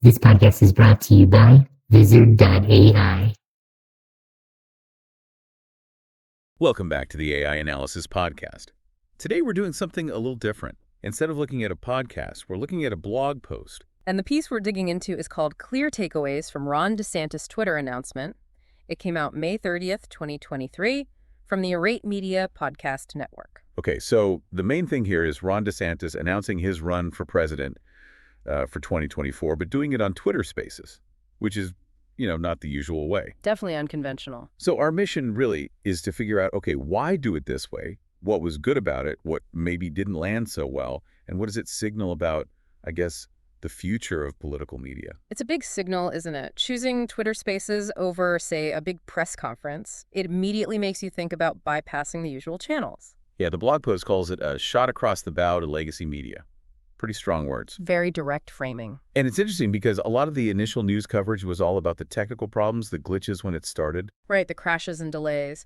This podcast is brought to you by Wizard.ai. Welcome back to the AI Analysis Podcast. Today we're doing something a little different. Instead of looking at a podcast, we're looking at a blog post. And the piece we're digging into is called Clear Takeaways from Ron DeSantis' Twitter announcement. It came out May 30th, 2023, from the Arete Media Podcast Network. Okay, so the main thing here is Ron DeSantis announcing his run for president for 2024, but doing it on Twitter Spaces, which is, not the usual way. Definitely unconventional. So our mission really is to figure out, okay, why do it this way? What was good about it? What maybe didn't land so well? And what does it signal about, I guess, the future of political media? It's a big signal, isn't it? Choosing Twitter Spaces over, say, a big press conference, it immediately makes you think about bypassing the usual channels. Yeah, the blog post calls it a shot across the bow to legacy media. Pretty strong words. Very direct framing. And it's interesting because a lot of the initial news coverage was all about the technical problems, the glitches when it started. Right, the crashes and delays.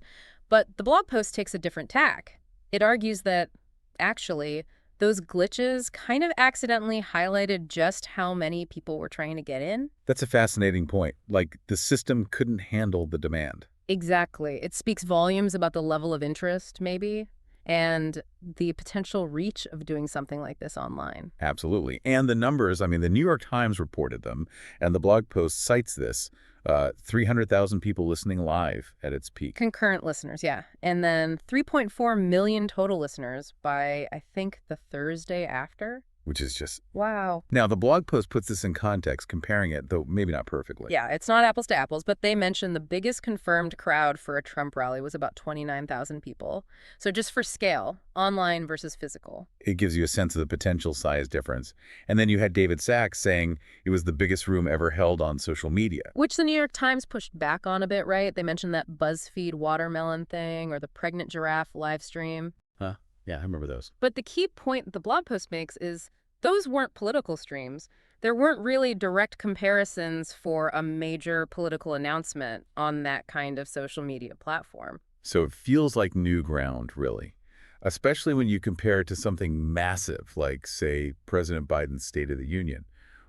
But the blog post takes a different tack. It argues that, actually, those glitches kind of accidentally highlighted just how many people were trying to get in. That's a fascinating point. Like, the system couldn't handle the demand. Exactly. It speaks volumes about the level of interest, maybe, and the potential reach of doing something like this online. Absolutely. And the numbers, the New York Times reported them, and the blog post cites this. 300,000 people listening live at its peak. Concurrent listeners, yeah. And then 3.4 million total listeners by, I think, the Thursday after. Which is just... Wow. Now, the blog post puts this in context, comparing it, though maybe not perfectly. Yeah, it's not apples to apples, but they mentioned the biggest confirmed crowd for a Trump rally was about 29,000 people. So just for scale, online versus physical. It gives you a sense of the potential size difference. And then you had David Sachs saying it was the biggest room ever held on social media. Which the New York Times pushed back on a bit, right? They mentioned that BuzzFeed watermelon thing or the pregnant giraffe live stream. Huh? Yeah, I remember those. But the key point the blog post makes is those weren't political streams. There weren't really direct comparisons for a major political announcement on that kind of social media platform. So it feels like new ground, really, especially when you compare it to something massive like, say, President Biden's State of the Union.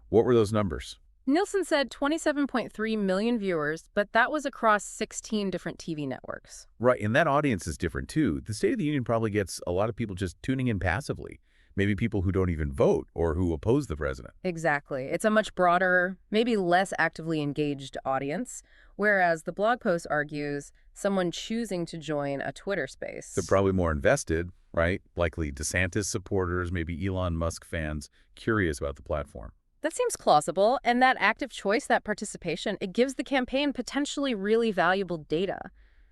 What were those numbers? Nielsen said 27.3 million viewers, but that was across 16 different TV networks. Right, and that audience is different, too. The State of the Union probably gets a lot of people just tuning in passively. Maybe people who don't even vote or who oppose the president. Exactly. It's a much broader, maybe less actively engaged audience, whereas the blog post argues someone choosing to join a Twitter space. They're probably more invested, right? Likely DeSantis supporters, maybe Elon Musk fans, curious about the platform. That seems plausible, and that active choice, that participation, it gives the campaign potentially really valuable data.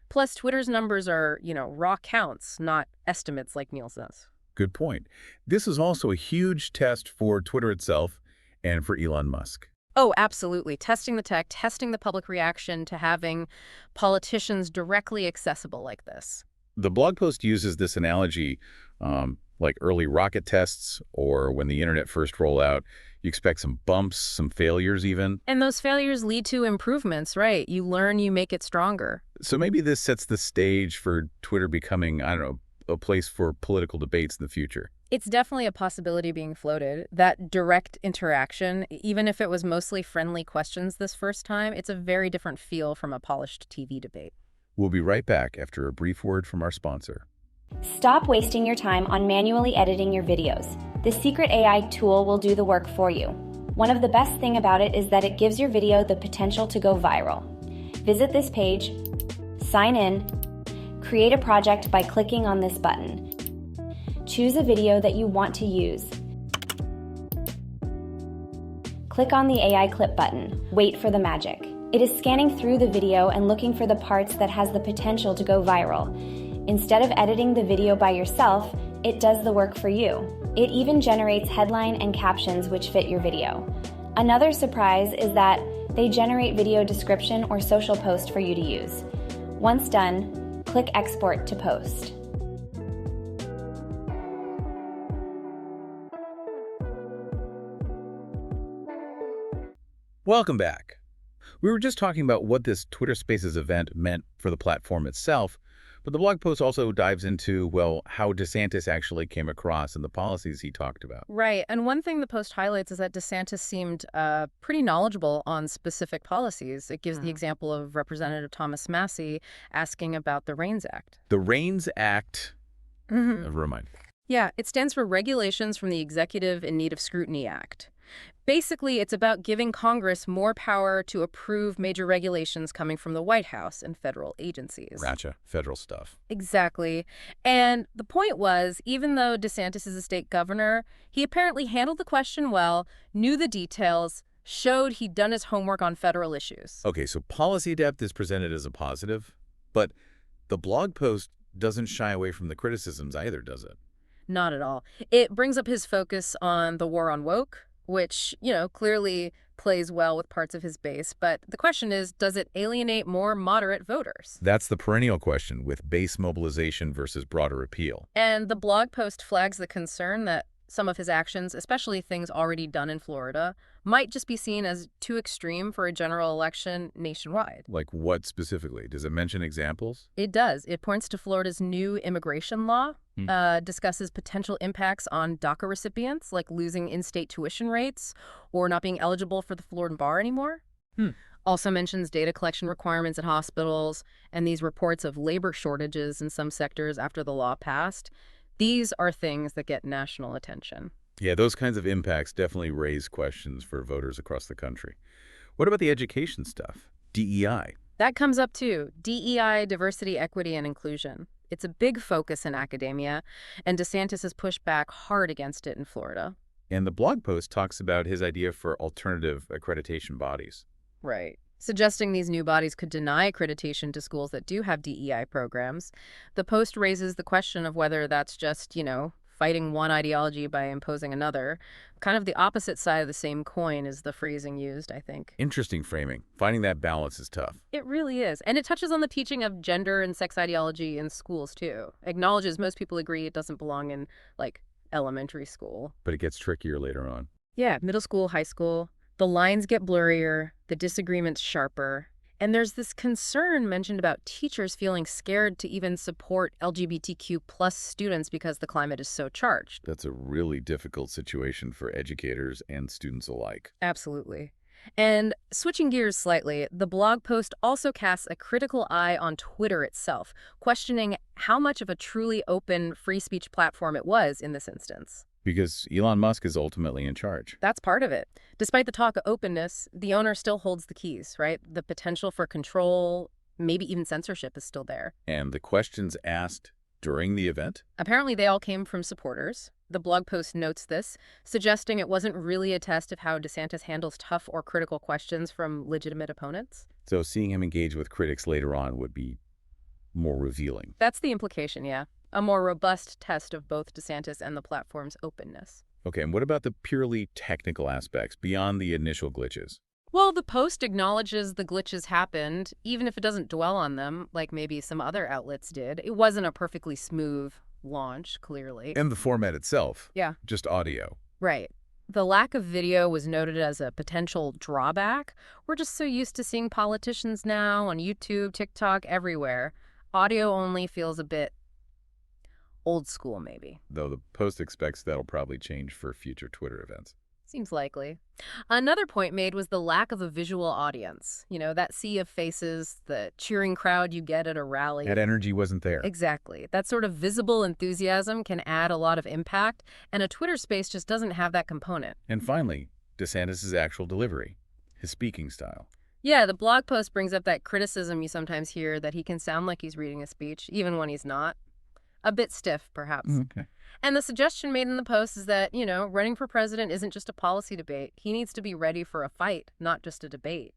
Plus, Twitter's numbers are, raw counts, not estimates like Nielsen's. Good point. This is also a huge test for Twitter itself and for Elon Musk. Oh, absolutely. Testing the tech, testing the public reaction to having politicians directly accessible like this. The blog post uses this analogy like early rocket tests or when the internet first rolled out. You expect some bumps, some failures even. And those failures lead to improvements, right? You learn, you make it stronger. So maybe this sets the stage for Twitter becoming, a place for political debates in the future. It's definitely a possibility being floated. That direct interaction, even if it was mostly friendly questions this first time, it's a very different feel from a polished TV debate. We'll be right back after a brief word from our sponsor. Stop wasting your time on manually editing your videos. The secret AI tool will do the work for you. One of the best things about it is that it gives your video the potential to go viral. Visit this page, sign in, create a project by clicking on this button. Choose a video that you want to use. Click on the AI clip button. Wait for the magic. It is scanning through the video and looking for the parts that has the potential to go viral. Instead of editing the video by yourself, it does the work for you. It even generates headline and captions which fit your video. Another surprise is that they generate video description or social post for you to use. Once done, click Export to Post. Welcome back. We were just talking about what this Twitter Spaces event meant for the platform itself, But the blog post also dives into, well, how DeSantis actually came across and the policies he talked about. Right. And one thing the Post highlights is that DeSantis seemed pretty knowledgeable on specific policies. It gives the example of Representative Thomas Massey asking about the REINS Act. The REINS Act, remind me. Yeah, it stands for Regulations from the Executive in Need of Scrutiny Act. Basically, it's about giving Congress more power to approve major regulations coming from the White House and federal agencies. Gotcha. Federal stuff. Exactly. And the point was, even though DeSantis is a state governor, he apparently handled the question well, knew the details, showed he'd done his homework on federal issues. Okay, so policy depth is presented as a positive, but the blog post doesn't shy away from the criticisms either, does it? Not at all. It brings up his focus on the war on woke, which, clearly plays well with parts of his base. But the question is, does it alienate more moderate voters? That's the perennial question with base mobilization versus broader appeal. And the blog post flags the concern that some of his actions, especially things already done in Florida, might just be seen as too extreme for a general election nationwide. Like what specifically? Does it mention examples? It does. It points to Florida's new immigration law, discusses potential impacts on DACA recipients, like losing in-state tuition rates or not being eligible for the Florida bar anymore. Also mentions data collection requirements at hospitals and these reports of labor shortages in some sectors after the law passed. These are things that get national attention. Yeah, those kinds of impacts definitely raise questions for voters across the country. What about the education stuff? DEI. That comes up too. DEI, diversity, equity, and inclusion. It's a big focus in academia, and DeSantis has pushed back hard against it in Florida. And the blog post talks about his idea for alternative accreditation bodies. Right. Suggesting these new bodies could deny accreditation to schools that do have DEI programs. The post raises the question of whether that's just, fighting one ideology by imposing another. Kind of the opposite side of the same coin is the phrasing used, I think. Interesting framing. Finding that balance is tough. It really is. And it touches on the teaching of gender and sex ideology in schools, too. Acknowledges most people agree it doesn't belong in, elementary school. But it gets trickier later on. Yeah, middle school, high school. The lines get blurrier, the disagreements sharper. And there's this concern mentioned about teachers feeling scared to even support LGBTQ plus students because the climate is so charged. That's a really difficult situation for educators and students alike. Absolutely. And switching gears slightly, the blog post also casts a critical eye on Twitter itself, questioning how much of a truly open free speech platform it was in this instance. Because Elon Musk is ultimately in charge. That's part of it. Despite the talk of openness, the owner still holds the keys, right? The potential for control, maybe even censorship is still there. And the questions asked during the event? Apparently they all came from supporters. The blog post notes this, suggesting it wasn't really a test of how DeSantis handles tough or critical questions from legitimate opponents. So seeing him engage with critics later on would be more revealing. That's the implication, yeah. A more robust test of both DeSantis and the platform's openness. Okay, and what about the purely technical aspects beyond the initial glitches? Well, the post acknowledges the glitches happened, even if it doesn't dwell on them, like maybe some other outlets did. It wasn't a perfectly smooth launch, clearly. And the format itself. Yeah. Just audio. Right. The lack of video was noted as a potential drawback. We're just so used to seeing politicians now on YouTube, TikTok, everywhere. Audio only feels a bit old school, maybe. Though the post expects that'll probably change for future Twitter events. Seems likely. Another point made was the lack of a visual audience. That sea of faces, the cheering crowd you get at a rally. That energy wasn't there. Exactly. That sort of visible enthusiasm can add a lot of impact, and a Twitter space just doesn't have that component. And finally, DeSantis' actual delivery, his speaking style. Yeah, the blog post brings up that criticism you sometimes hear that he can sound like he's reading a speech, even when he's not. A bit stiff, perhaps. Okay. And the suggestion made in the post is that, running for president isn't just a policy debate. He needs to be ready for a fight, not just a debate,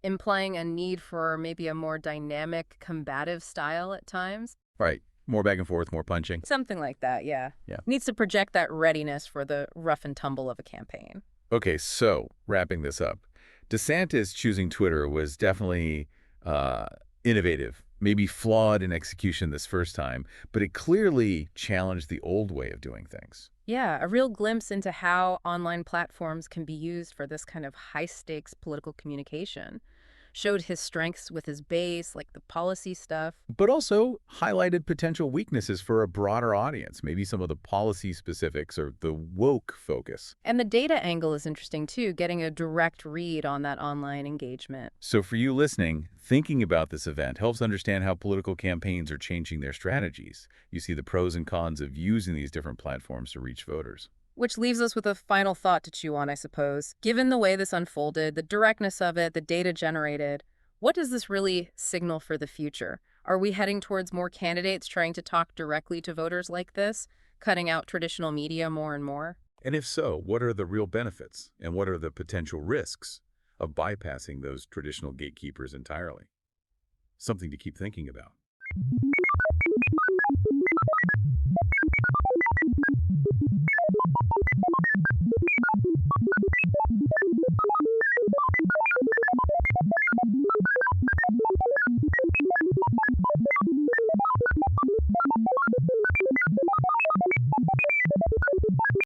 implying a need for maybe a more dynamic, combative style at times. Right. More back and forth, more punching. Something like that, yeah. Yeah. Needs to project that readiness for the rough and tumble of a campaign. Okay, so wrapping this up, DeSantis choosing Twitter was definitely innovative. Maybe flawed in execution this first time, but it clearly challenged the old way of doing things. Yeah, a real glimpse into how online platforms can be used for this kind of high-stakes political communication. showed his strengths with his base, like the policy stuff. But also highlighted potential weaknesses for a broader audience, maybe some of the policy specifics or the woke focus. And the data angle is interesting too, getting a direct read on that online engagement. So for you listening, thinking about this event helps understand how political campaigns are changing their strategies. You see the pros and cons of using these different platforms to reach voters. Which leaves us with a final thought to chew on, I suppose. Given the way this unfolded, the directness of it, the data generated, what does this really signal for the future? Are we heading towards more candidates trying to talk directly to voters like this, cutting out traditional media more and more? And if so, what are the real benefits and what are the potential risks of bypassing those traditional gatekeepers entirely? Something to keep thinking about.